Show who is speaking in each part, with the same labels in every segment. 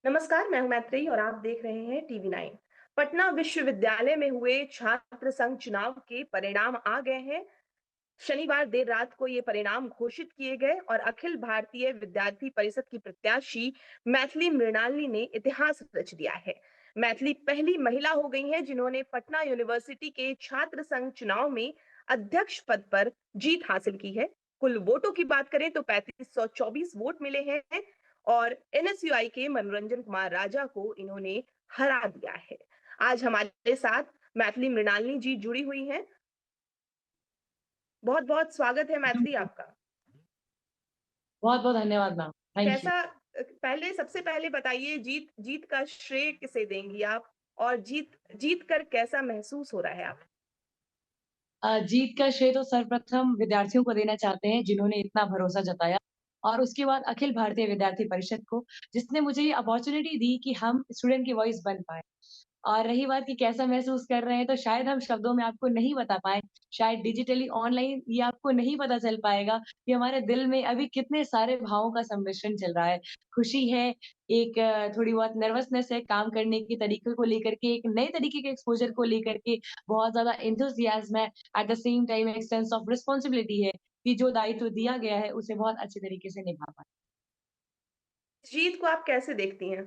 Speaker 1: नमस्कार, मैं हूं मैत्रेयी और आप देख रहे हैं टीवी 9। पटना विश्वविद्यालय में हुए छात्र संघ चुनाव के परिणाम आ गए हैं। शनिवार देर रात को ये परिणाम घोषित किए गए और अखिल भारतीय विद्यार्थी परिषद की प्रत्याशी मैथिली मृणालिनी ने इतिहास रच दिया है। मैथिली पहली महिला हो गई हैं जिन्होंने पटना यूनिवर्सिटी के छात्र संघ चुनाव में अध्यक्ष पद पर जीत हासिल की है। कुल वोटों की बात करें तो 3524 वोट मिले हैं और एनएसयूआई के मनोरंजन कुमार राजा को इन्होंने हरा दिया है। आज हमारे साथ मैथिली मृणालिनी जी जुड़ी हुई हैं। बहुत बहुत स्वागत है मैथिली आपका।
Speaker 2: बहुत-बहुत धन्यवाद मैम। Thank you.
Speaker 1: कैसा पहले सबसे पहले बताइए, जीत जीत का श्रेय किसे देंगी आप और जीत जीत कर कैसा महसूस हो रहा है आप?
Speaker 2: जीत का श्रेय तो सर्वप्रथम विद्यार्थियों को देना चाहते हैं, जिन्होंने इतना भरोसा जताया और उसके बाद अखिल भारतीय विद्यार्थी परिषद को, जिसने मुझे ये अपॉर्च्युनिटी दी कि हम स्टूडेंट की वॉइस बन पाएँ। और रही बात कि कैसा महसूस कर रहे हैं, तो शायद हम शब्दों में आपको नहीं बता पाएँ, शायद डिजिटली ऑनलाइन ये आपको नहीं पता चल पाएगा कि हमारे दिल में अभी कितने सारे भावों का सम्मिश्रण चल रहा है। खुशी है, एक थोड़ी बहुत नर्वसनेस है काम करने के तरीके को लेकर के, एक नए तरीके के एक्सपोज़र को लेकर के बहुत ज़्यादा एंथुसियाज़्म है, एट द सेम टाइम एक सेंस ऑफ रिस्पॉन्सिबिलिटी है कि जो दायित्व दिया गया है, उसे बहुत अच्छे तरीके से निभा पाएँ।
Speaker 1: जीत को आप कैसे देखती हैं?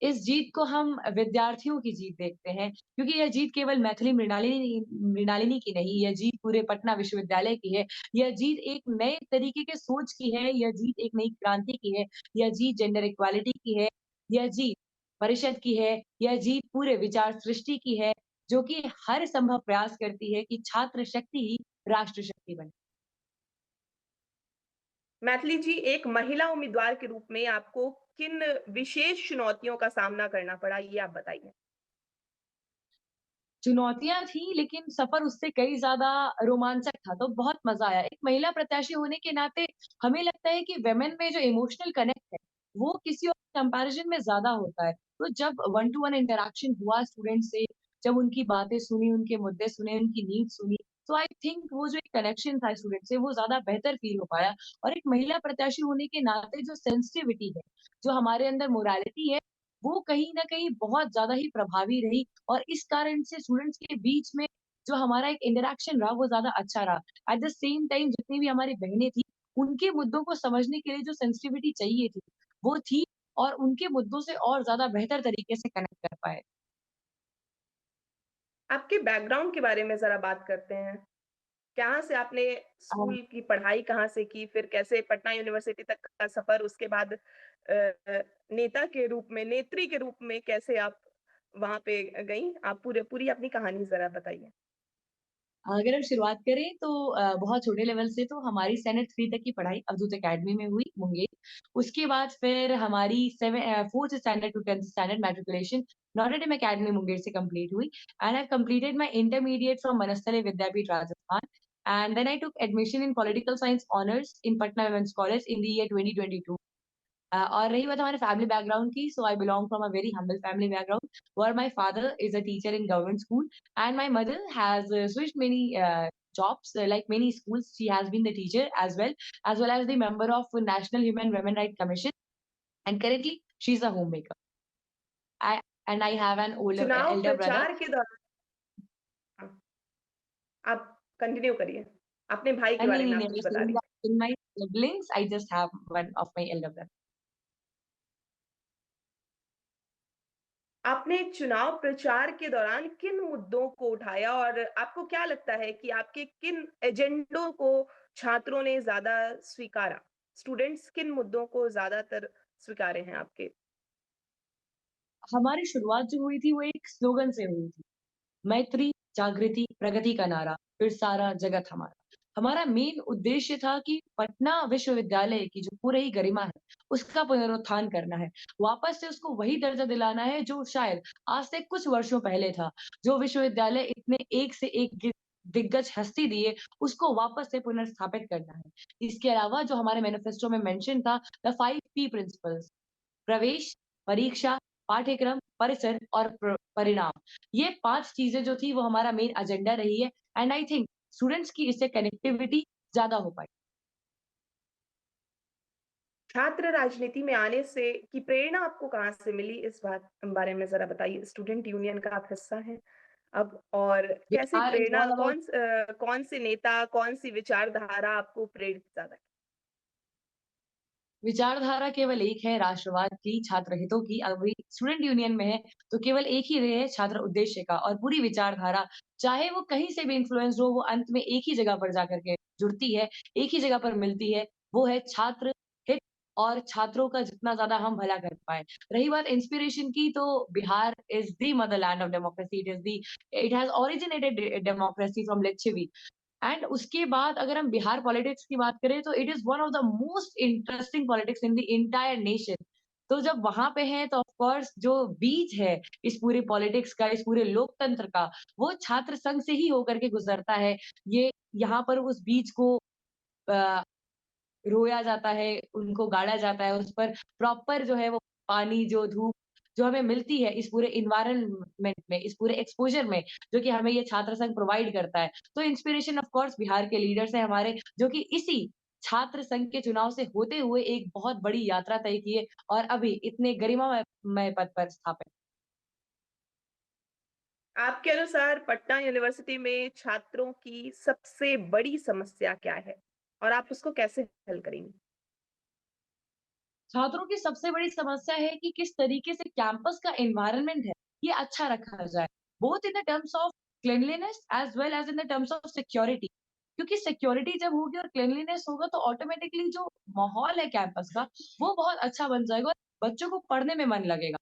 Speaker 2: इस जीत को हम विद्यार्थियों की जीत देखते हैं, क्योंकि यह जीत केवल मैथिली मृणालिनी की नहीं, यह जीत पूरे पटना विश्वविद्यालय की है। यह जीत एक नए तरीके के सोच की है, यह जीत एक नई क्रांति की है, यह जीत जेंडर इक्वालिटी की है, यह जीत परिषद की है, यह जीत पूरे विचार सृष्टि की है, जो कि हर संभव प्रयास करती है कि छात्र शक्ति ही राष्ट्र शक्ति बने।
Speaker 1: मैथिली जी, एक महिला उम्मीदवार के रूप में आपको किन विशेष चुनौतियों का सामना करना पड़ा, ये आप बताइए?
Speaker 2: चुनौतियाँ थी, लेकिन सफ़र उससे कई ज़्यादा रोमांचक था, तो बहुत मज़ा आया। एक महिला प्रत्याशी होने के नाते हमें लगता है कि वुमेन में जो इमोशनल कनेक्ट है, वो किसी और कंपैरिज़न में ज़्यादा होता है। तो जब वन टू वन इंटरैक्शन हुआ स्टूडेंट से, जब उनकी बातें सुनी, उनके मुद्दे सुने, उनकी नीड सुनी, तो आई थिंक वो जो एक कनेक्शन था स्टूडेंट से, वो ज़्यादा बेहतर फ़ील हो पाया और एक महिला प्रत्याशी होने के नाते जो सेंसिटिविटी है, जो हमारे अंदर मोरालिटी है, वो कहीं न कहीं बहुत ज़्यादा ही प्रभावी रही और इस कारण से स्टूडेंट्स के बीच में जो हमारा एक इंटरैक्शन रहा वो ज़्यादा अच्छा रहा। एट द सेम टाइम जितनी भी हमारी बहनें थी, उनके मुद्दों को समझने के लिए जो सेंसिटिविटी चाहिए थी, वो थी और उनके मुद्दों से और ज़्यादा बेहतर तरीके से कनेक्ट कर पाए।
Speaker 1: आपके बैकग्राउंड के बारे में ज़रा बात करते हैं। कहाँ से आपने
Speaker 2: अ
Speaker 1: स्कूल की पढ़ाई कहाँ से की? फिर कैसे पटना यूनिवर्सिटी तक का सफ़र, उसके बाद नेता के रूप में, नेत्री के रूप में कैसे आप वहाँ पे गईं? आप पूरी अपनी कहानी ज़रा बताइए।
Speaker 2: अगर हम शुरुआत करें तो बहुत छोटे लेवल से तो हमारी स्टैंडर्ड 3 तक की पढ़ाई अवधूत अकेडमी में हुई, मुंगेर। उसके बाद फिर हमारी 4th standard to 10th standard matriculation Notre Dame academy Munger से कंप्लीट हुई and I completed my intermediate from Manasthali Vidyapeeth Rajasthan and then I took admission in political science honours in Patna women's college in the year 2022। और रही बात हमारे फैमिली बैकग्राउंड की, so I belong from a very humble family background where my father is a teacher in government school and my mother has switched many jobs like many schools. She has been the teacher as well as the member of National Human Women Rights Commission, and currently she's a homemaker. I and I have an
Speaker 1: चुनाव
Speaker 2: elder brother.
Speaker 1: प्रचार के दौरान हाँ, आप continue करिए। अपने भाई के
Speaker 2: नहीं
Speaker 1: बारे में
Speaker 2: नहीं
Speaker 1: आप
Speaker 2: नहीं,
Speaker 1: कुछ
Speaker 2: I was
Speaker 1: बता
Speaker 2: saying
Speaker 1: रही
Speaker 2: that in my siblings I just have one of my elder brother.
Speaker 1: आपने चुनाव प्रचार के दौरान किन मुद्दों को उठाया और आपको क्या लगता है कि आपके किन एजेंडों को छात्रों ने ज़्यादा स्वीकारा? स्टूडेंट्स किन मुद्दों को ज़्यादातर स्वीकारे हैं आपके?
Speaker 2: हमारी शुरुआत जो हुई थी वो एक स्लोगन से हुई थी, मैत्री, जागृति, प्रगति का नारा, फिर सारा जगत हमारा। हमारा मेन उद्देश्य था कि पटना विश्वविद्यालय की जो पूरी ही गरिमा है, उसका पुनरुत्थान करना है। वापस से उसको वही दर्जा दिलाना है जो शायद आज से कुछ वर्षों पहले था। जो विश्वविद्यालय इतने एक से एक दिग्गज हस्ती दिए, उसको वापस से पुनर्स्थापित करना है। इसके अलावा जो हमारे मैनिफेस्टो में मेंशन था, द 5 पी प्रिंसिपल्स, प्रवेश, परीक्षा, पाठ्यक्रम, परिसर और परिणाम। ये 5 चीज़ें जो थी वो हमारा मेन एजेंडा रही है एंड आई थिंक स्टूडेंट्स की इससे कनेक्टिविटी ज़्यादा हो पाई।
Speaker 1: छात्र राजनीति में आने से की प्रेरणा आपको कहाँ से मिली? इस बात बारे में ज़रा बताइए। स्टूडेंट यूनियन का आप हिस्सा हैं अब और कैसे
Speaker 2: Bihar is
Speaker 1: Prerna
Speaker 2: all about
Speaker 1: कौन से नेता, कौन-सी विचारधारा आपको प्रेरित ज़्यादा
Speaker 2: विचारधारा केवल एक है राष्ट्रवाद की, छात्र हितों की। अभी स्टूडेंट यूनियन में है, तो केवल एक ही ध्येय है छात्र उद्देश्य का और पूरी विचारधारा, चाहे वो कहीं से भी इन्फ्लुएंस्ड हो, वो अंत में एक ही जगह पर जाकर के जुड़ती है, एक ही जगह पर मिलती है, वो है छात्र हित और छात्रों का जितना ज़्यादा हम भला कर पाएँ। रही बात इंस्पिरेशन की, तो Bihar is the motherland of democracy, it has originated democracy from Lichchhavi. And उसके बाद अगर हम बिहार पॉलिटिक्स की बात करें तो it is one of the most interesting politics in the entire nation. तो जब वहाँ पे हैं तो ऑफ कोर्स जो बीज है इस पूरे पॉलिटिक्स का, इस पूरे लोकतंत्र का, वो छात्र संघ से ही होकर के गुज़रता है। ये यहाँ पर उस बीज को अ, रोया जाता है, उनको गाड़ा जाता है, उस पर प्रॉपर जो है वो पानी, जो धूप जो हमें मिलती है इस पूरे एनवायरनमेंट में, इस पूरे एक्सपोज़र में, जो कि हमें ये छात्र संघ प्रोवाइड करता है। तो इंस्पिरेशन ऑफ कोर्स बिहार के लीडर्स हैं हमारे, जो कि इसी छात्र संघ के चुनाव से होते हुए एक बहुत बड़ी यात्रा तय किए और अभी इतने गरिमामय पद पर स्थापित।
Speaker 1: आपके अनुसार पटना यूनिवर्सिटी में छात्रों की सबसे बड़ी समस्या क्या है? और आप उसको कैसे हल करेंगी?
Speaker 2: छात्रों की सबसे बड़ी समस्या है कि किस तरीके से कैंपस का एनवायरनमेंट है, ये अच्छा रखा जाए, both in the terms of cleanliness as well as in the terms of security. क्योंकि सिक्योरिटी जब होगी और क्लीनलीनेस होगा तो ऑटोमैटिकली जो माहौल है कैंपस का, वो बहुत अच्छा बन जाएगा और बच्चों को पढ़ने में मन लगेगा।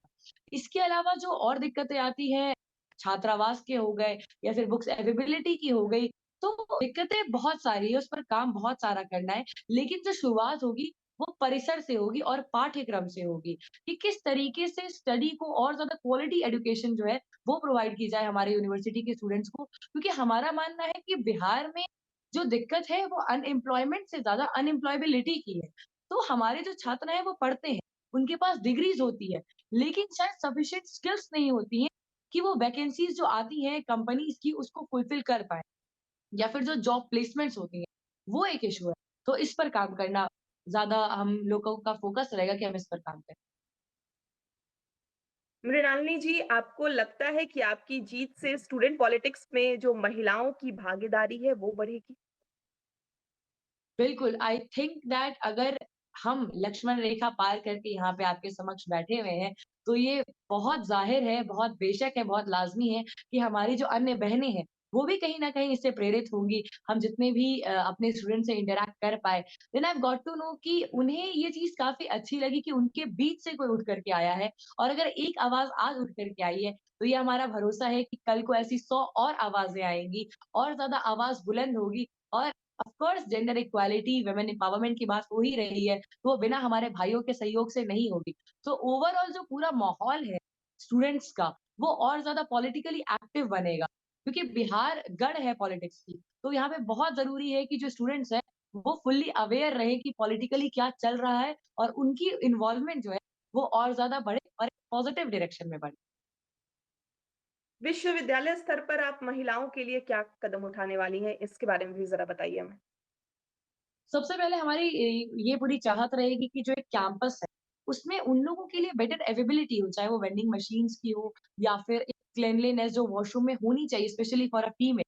Speaker 2: इसके अलावा जो और दिक्कतें आती हैं, छात्रावास के हो गए या फिर बुक्स अवेलेबिलिटी की हो गई, तो दिक्कतें बहुत सारी है, उस पर काम बहुत सारा करना है। लेकिन जो शुरुआत होगी, वो परिसर से होगी और पाठ्यक्रम से होगी, कि किस तरीके से स्टडी को और ज़्यादा क्वालिटी एजुकेशन जो है, वो प्रोवाइड की जाए हमारे यूनिवर्सिटी के स्टूडेंट्स को। क्योंकि हमारा मानना है कि बिहार में जो दिक्कत है, वो अनएम्प्लॉयमेंट से ज़्यादा अनएम्प्लॉयबिलिटी की है। तो हमारे जो छात्र हैं, वो पढ़ते हैं, उनके पास डिग्रीज़ होती है, लेकिन शायद सफिशिएंट स्किल्स नहीं होती हैं कि वो वैकेंसीज़ जो आती हैं कंपनीज़ की उसको फुलफिल कर पाएँ या फिर जो जॉब प्लेसमेंट्स होती हैं, वो एक इश्यू है। तो इस पर काम करना ज़्यादा हम लोगों का फ़ोकस रहेगा कि हम इस पर काम करें।
Speaker 1: मृणालिनी जी, आपको लगता है कि आपकी जीत से स्टूडेंट पॉलिटिक्स में जो महिलाओं की भागीदारी है, वो बढ़ेगी?
Speaker 2: बिल्कुल, आई थिंक दैट अगर हम लक्ष्मण रेखा पार करके यहाँ पे आपके समक्ष बैठे हुए हैं, तो ये बहुत ज़ाहिर है, बहुत बेशक है, बहुत लाज़मी है कि हमारी जो अन्य बहनें हैं, वो भी कहीं न कहीं इससे प्रेरित होंगी। हम जितने भी अपने स्टूडेंट से इंटरैक्ट कर पाए, then I have got to know कि उन्हें ये चीज़ काफ़ी अच्छी लगी कि उनके बीच से कोई उठ कर के आया है और अगर एक आवाज़ आज उठ कर के आई है, तो ये हमारा भरोसा है कि कल को ऐसी 100 और आवाज़ें आएँगी और ज़्यादा आवाज़ बुलंद होगी और of course gender equality, women empowerment की बात हो ही रही है, तो वो बिना हमारे भाइयों के सहयोग से नहीं होगी। तो ओवरऑल जो पूरा माहौल है स्टूडेंट्स का, वो और ज़्यादा पॉलिटिकली एक्टिव बनेगा, क्योंकि बिहार गढ़ है पॉलिटिक्स की। तो यहाँ पे बहुत ज़रूरी है कि जो स्टूडेंट्स हैं, वो फुल्ली अवेयर रहें कि पॉलिटिकली क्या चल रहा है और उनकी इन्वॉल्वमेंट जो है, वो और ज़्यादा बढ़े और एक पॉजिटिव डायरेक्शन में बढ़े।
Speaker 1: विश्वविद्यालय स्तर पर आप महिलाओं के लिए क्या कदम उठाने वाली हैं? इसके बारे में भी ज़रा बताइए हमें।
Speaker 2: सबसे पहले हमारी ये पूरी चाहत रहेगी कि जो एक कैंपस है, उसमें उन लोगों के लिए बेटर अवेलेबिलिटी हो, चाहे वो वेंडिंग मशीन्स की हो या फिर एक क्लीनलीनेस जो वॉशरूम में होनी चाहिए स्पेशली फॉर अ फीमेल,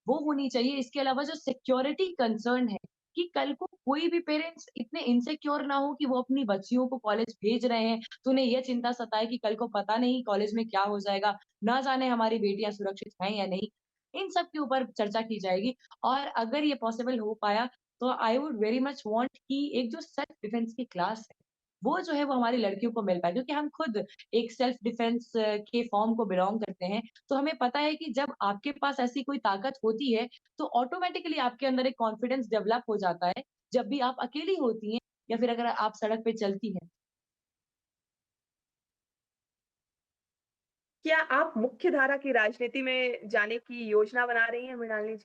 Speaker 2: वो होनी चाहिए। इसके अलावा जो सिक्योरिटी कंसर्न है कि कल को कोई भी पेरेंट्स इतने इनसिक्योर ना हो कि वो अपनी बच्चियों को कॉलेज भेज रहे हैं, तो उन्हें ये चिंता सताए कि कल को पता नहीं कॉलेज में क्या हो जाएगा, ना जाने हमारी बेटियाँ सुरक्षित हैं या नहीं। इन सब के ऊपर चर्चा की जाएगी और अगर ये पॉसिबल हो पाया, तो I would very much want कि एक जो सेल्फ डिफेंस की क्लास है, वो जो है वो हमारी लड़कियों को मिल पाए क्योंकि हम खुद एक सेल्फ डिफेंस के फॉर्म को बिलॉन्ग करते हैं। तो हमें पता है कि जब आपके पास ऐसी कोई ताकत होती है, तो ऑटोमैटिकली आपके अंदर एक कॉन्फिडेंस डेवलप हो जाता है, जब भी आप अकेली होती हैं या फिर अगर आप सड़क पे चलती हैं।
Speaker 1: क्या आप मुख्य धारा की राजनीति में जाने की योजना बना रही हैं मृणालिनी जी?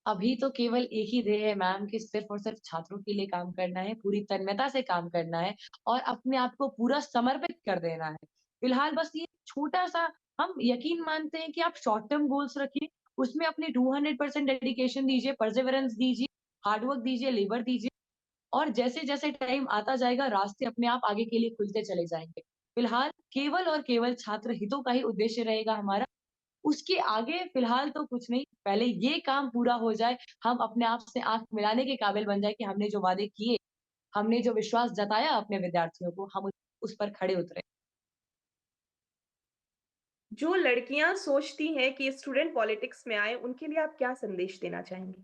Speaker 2: अभी तो केवल एक ही ध्येय है मैम कि सिर्फ़ और सिर्फ़ छात्रों के लिए काम करना है, पूरी तन्मयता से काम करना है और अपने आप को पूरा समर्पित कर देना है। फिलहाल बस ये छोटा-सा हम यकीन मानते हैं कि आप शॉर्ट टर्म गोल्स रखिए, उसमें अपनी 200% डेडिकेशन दीजिए, परसेवरेंस दीजिए, हार्ड वर्क दीजिए, लेबर दीजिए और जैसे-जैसे टाइम आता जाएगा, रास्ते अपने आप आगे के लिए खुलते चले जाएँगे। फिलहाल केवल और केवल छात्र हितों का ही उद्देश्य रहेगा हमारा। उसके आगे फिलहाल तो कुछ नहीं, पहले ये काम पूरा हो जाए, हम अपने आप से आँख मिलाने के काबिल बन जाए कि हमने जो वादे किए, हमने जो विश्वास जताया अपने विद्यार्थियों को, हम उस पर खड़े उतरे।
Speaker 1: जो लड़कियाँ सोचती हैं कि स्टूडेंट पॉलिटिक्स में आएँ, उनके लिए आप क्या संदेश देना चाहेंगी?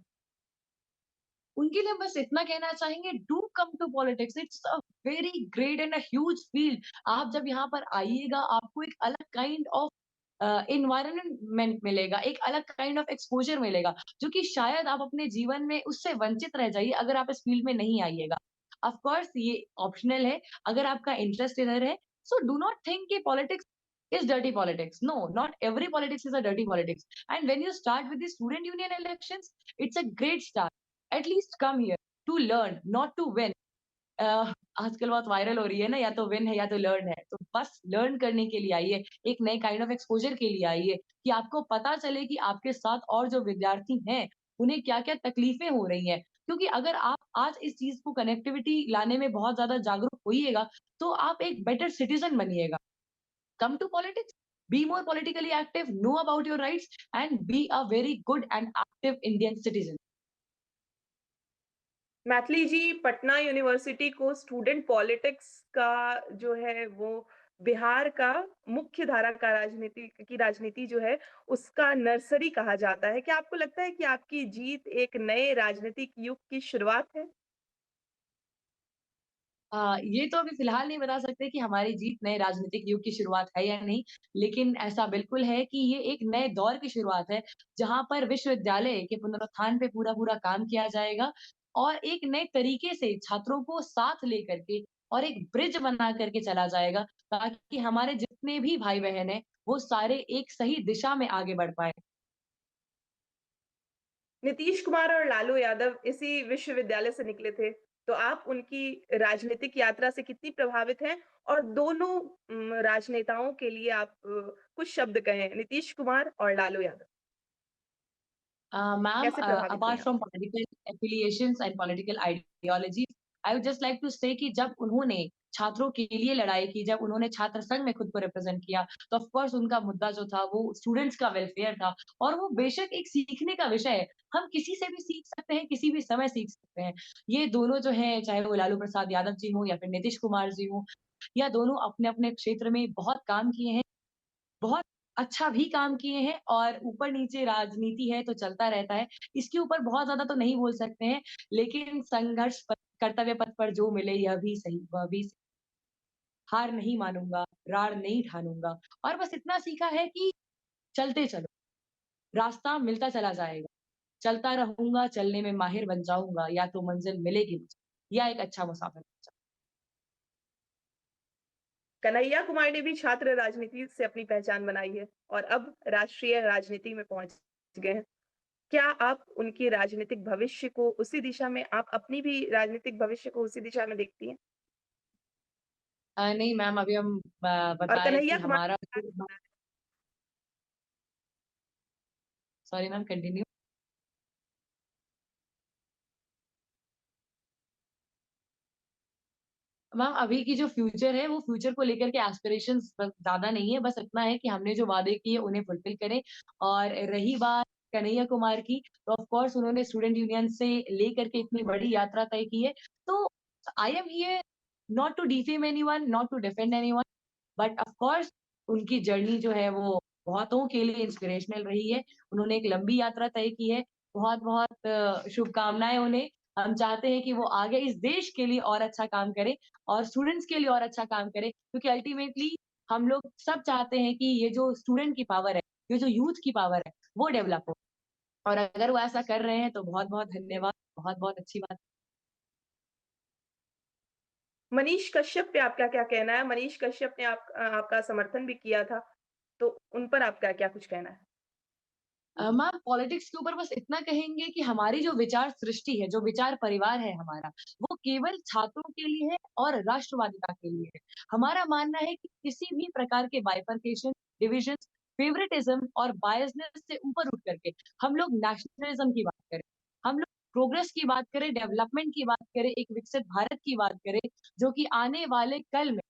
Speaker 2: उनके लिए बस इतना कहना चाहेंगे, do come to politics, it's a very great and a huge field. आप जब यहाँ पर आइएगा, आपको एक अलग काइंड ऑफ एनवायरनमेंट मिलेगा, एक अलग काइंड ऑफ एक्सपोज़र मिलेगा, जो कि शायद आप अपने जीवन में उससे वंचित रह जाइए अगर आप इस फील्ड में नहीं आइएगा। ऑफ कोर्स ये ऑप्शनल है, अगर आपका इंटरेस्ट इधर है, सो डू नॉट थिंक कि politics is dirty politics. No, not every politics is a dirty politics. And when you start with the student union elections, it's a great start. At least come here to learn, not to win. आजकल बहुत viral हो रही है ना, या तो win है या तो लर्न है। तो बस लर्न करने के लिए आइए, एक नए काइंड ऑफ एक्सपोज़र के लिए आइए, कि आपको पता चले कि आपके साथ और जो विद्यार्थी हैं, उन्हें क्या-क्या तकलीफ़ें हो रही हैं। क्योंकि अगर आप आज इस चीज़ को कनेक्टिविटी लाने में बहुत ज़्यादा जागरूक होइएगा, तो आप एक बेटर सिटिज़न बनिएगा। Come to politics, be more politically active, know about your rights, and be a very good and active Indian citizen.
Speaker 1: Maithili ji, Patna university को स्टूडेंट पॉलिटिक्स का जो है वो बिहार का मुख्य धारा का राजनीति जो है उसका नर्सरी कहा जाता है। क्या आपको लगता है कि आपकी जीत एक नए राजनीतिक युग की शुरुआत है?
Speaker 2: ये तो अभी फ़िलहाल नहीं बता सकते कि हमारी जीत नए राजनीतिक युग की शुरुआत है या नहीं, लेकिन ऐसा बिल्कुल है कि ये एक नए दौर की शुरुआत है, जहाँ पर विश्वविद्यालय के पुनरुत्थान पे पूरा-पूरा काम किया जाएगा और एक नए तरीके से छात्रों को साथ लेकर के और एक ब्रिज बना करके चला जाएगा, ताकि हमारे जितने भी भाई-बहन हैं, वो सारे एक सही दिशा में आगे बढ़ पाएँ।
Speaker 1: नीतीश कुमार और लालू यादव इसी विश्वविद्यालय से निकले थे, तो आप उनकी राजनीतिक यात्रा से कितनी प्रभावित हैं? और दोनों राजनेताओं के लिए आप कुछ शब्द कहें, नीतीश कुमार और लालू यादव,
Speaker 2: Ma'am,
Speaker 1: कैसे प्रभावित हुए
Speaker 2: apart
Speaker 1: आप?
Speaker 2: from political affiliations and political ideologies, I would just like to say कि जब उन्होंने छात्रों के लिए लड़ाई की, जब उन्होंने छात्र संघ में खुद को रिप्रेज़ेंट किया, तो ऑफ कोर्स उनका मुद्दा जो था वो स्टूडेंट्स का वेलफेयर था और वो बेशक एक सीखने का विषय है। हम किसी से भी सीख सकते हैं, किसी भी समय सीख सकते हैं। ये दोनों जो हैं, चाहे वो लालू प्रसाद यादव जी हों या फिर नीतीश कुमार जी हों, या दोनों अपने-अपने क्षेत्र में बहुत काम किए हैं। बहुत अच्छा भी काम किए हैं और ऊपर-नीचे राजनीति है तो चलता रहता है। इसके ऊपर बहुत ज़्यादा तो नहीं बोल सकते हैं, लेकिन संघर्ष पथ कर्तव्य पथ पर जो मिले यह भी सही, वह भी सही। हार नहीं मानूँगा, रार नहीं ठानूँगा और बस इतना सीखा है कि चलते चलो, रास्ता मिलता चला जाएगा। चलता रहूँगा, चलने में माहिर बन जाऊँगा, या तो मंज़िल मिलेगी मुझे, या एक अच्छा मुसाफिर बन जाऊँ।
Speaker 1: कन्हैया कुमार ने भी छात्र राजनीति से अपनी पहचान बनाई है और अब राष्ट्रीय राजनीति में पहुँच गए हैं। क्या आप उनके राजनीतिक भविष्य को उसी दिशा में आप अपनी भी राजनीतिक भविष्य को उसी दिशा में देखती हैं?
Speaker 2: नहीं मैम, अभी हम
Speaker 1: और
Speaker 2: बताएँ
Speaker 1: कन्हैया
Speaker 2: कि
Speaker 1: कुमार
Speaker 2: हमारा सॉरी मैम, कंटिन्यू। मैम, अभी की जो फ्यूचर है, वो फ्यूचर को लेकर के एस्पिरेशंस बस ज़्यादा नहीं है, बस इतना है कि हमने जो वादे किए उन्हें फुलफिल करें। और रही बात कन्हैया कुमार की, तो ऑफ कोर्स उन्होंने स्टूडेंट यूनियन से लेकर के इतनी बड़ी यात्रा तय की है। तो I am here not to defame anyone, not to defend anyone, but of course उनकी जर्नी जो है वो बहुतों के लिए इंस्पिरेशनल रही है। उन्होंने एक लंबी यात्रा तय की है। बहुत-बहुत शुभकामनाएँ उन्हें। हम चाहते हैं कि वो आगे इस देश के लिए और अच्छा काम करें और स्टूडेंट्स के लिए और अच्छा काम करें, क्योंकि अल्टीमेटली हम लोग सब चाहते हैं कि ये जो स्टूडेंट की पावर है, ये जो यूथ की पावर है, वो डेवलप हो। और अगर वो ऐसा कर रहे हैं तो बहुत-बहुत धन्यवाद, बहुत-बहुत अच्छी बात।
Speaker 1: मनीष कश्यप पे आपका क्या कहना है? मनीष कश्यप ने आपका समर्थन भी किया था, तो उन पर आपका क्या कुछ कहना है?
Speaker 2: मैम, पॉलिटिक्स के ऊपर बस इतना कहेंगे कि हमारी जो विचार सृष्टि है, जो विचार परिवार है हमारा, वो केवल छात्रों के लिए है और राष्ट्रवादिता के लिए है। हमारा मानना है कि किसी भी प्रकार के बाइफरकेशन, डिविजन्स, फेवरेटिज़्म और बायसनेस से ऊपर उठ करके हम लोग नेशनलिज़्म की बात करें। हम लोग प्रोग्रेस की बात करें, डेवलपमेंट की बात करें, एक विकसित भारत की बात करें, जो कि आने वाले कल में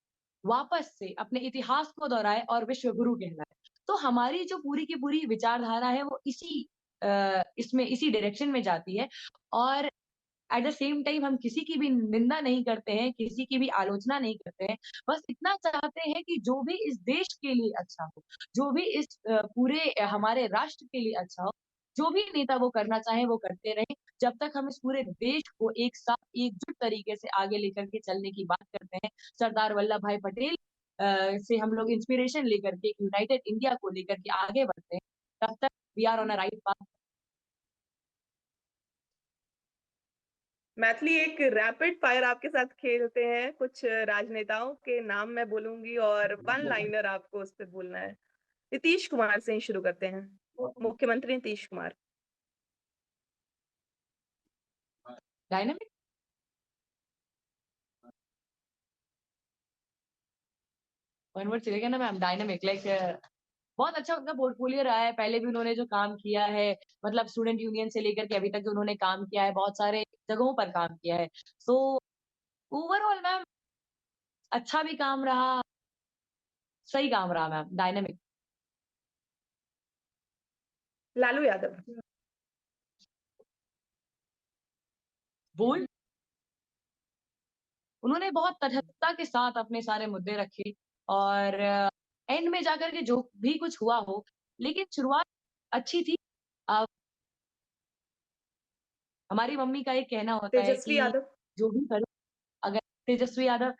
Speaker 2: वापस से अपने इतिहास को दोहराए और विश्व गुरु कहलाए। तो हमारी जो पूरी की पूरी विचारधारा है वो इसमें इसी डायरेक्शन में जाती है और एट द सेम टाइम हम किसी की भी निंदा नहीं करते हैं, किसी की भी आलोचना नहीं करते हैं। बस इतना चाहते हैं कि जो भी इस देश के लिए अच्छा हो, जो भी पूरे हमारे राष्ट्र के लिए अच्छा हो, जो भी नेता वो करना चाहें वो करते रहें। जब तक हम इस पूरे देश को एक साथ एकजुट तरीके से आगे लेकर के चलने की बात करते हैं, सरदार वल्लभ भाई पटेल से हम लोग इंस्पिरेशन लेकर के एक यूनाइटेड इंडिया को लेकर के आगे बढ़ते हैं, तब तक we are on a right path.
Speaker 1: Maithili एक रैपिड फायर आपके साथ खेलते हैं। कुछ राजनेताओं के नाम मैं बोलूँगी और वन लाइनर आपको उस पे बोलना है। नीतीश कुमार से ही शुरू करते हैं। मुख्यमंत्री Nitish Kumar.
Speaker 2: Dynamic one word चलेगा ना मैम, डायनामिक बहुत अच्छा उनका पोर्टफोलियो रहा है। पहले भी उन्होंने जो काम किया है, मतलब स्टूडेंट यूनियन से लेकर के अभी तक जो उन्होंने काम किया है, बहुत सारे जगहों पर काम किया है। सो ओवरऑल मैम अच्छा भी काम रहा, सही काम रहा ma'am, dynamic.
Speaker 1: Lalu Yadav.
Speaker 2: Bold, उन्होंने बहुत तटस्थता के साथ अपने सारे मुद्दे रखे और एंड में जाकर के जो भी कुछ हुआ हो, लेकिन शुरुआत अच्छी थी। अ, हमारी मम्मी का एक कहना होता है
Speaker 1: तेजस्वी
Speaker 2: कि
Speaker 1: यादव।
Speaker 2: जो भी करो, अगर Tejashwi Yadav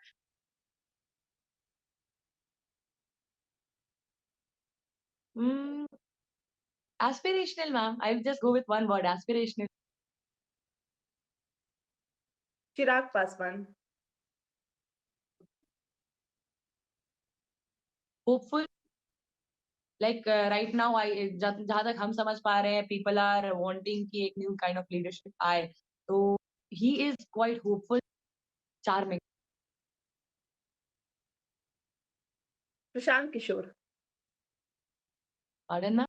Speaker 2: um, aspirational ma'am, I will just go with one word, aspirational.
Speaker 1: Chirag Paswan.
Speaker 2: Hopeful, right now I जहाँ तक हम समझ पा रहे हैं, पीपल आर वांटिंग कि एक न्यू काइंड ऑफ लीडरशिप आए। तो he is quite hopeful, charming.
Speaker 1: Prashant Kishor.
Speaker 2: Pardon ma'am?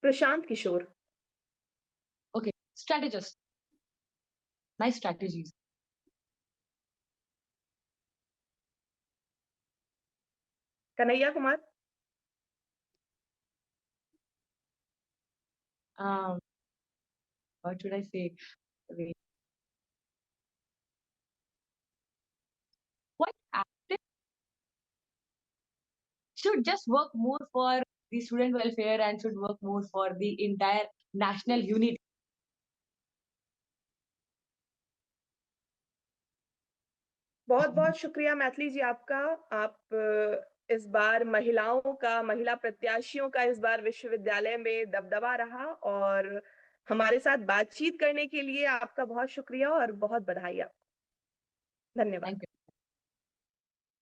Speaker 1: Prashant Kishor.
Speaker 2: Okay, strategist, nice strategies.
Speaker 1: Kanhaiya Kumar.
Speaker 2: Um, what should I say? Wait, quite active, should just work more for the student welfare and should work more for the entire national unity.
Speaker 1: बहुत-बहुत शुक्रिया मैथिली जी आपका। आप इस बार महिला प्रत्याशियों का इस बार विश्वविद्यालय में दबदबा रहा और हमारे साथ बातचीत करने के लिए आपका बहुत शुक्रिया और बहुत बधाई आपको। धन्यवाद।
Speaker 2: Thank you.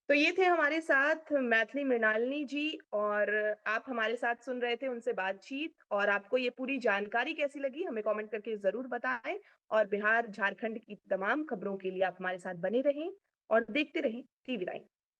Speaker 1: तो ये थे हमारे साथ मैथिली मृणालिनी जी और आप हमारे साथ सुन रहे थे उनसे बातचीत और आपको ये पूरी जानकारी कैसी लगी हमें कमेंट करके ज़रूर बताएँ और बिहार, झारखंड की तमाम खबरों के लिए आप हमारे साथ बने रहें और देखते रहें टीवी9।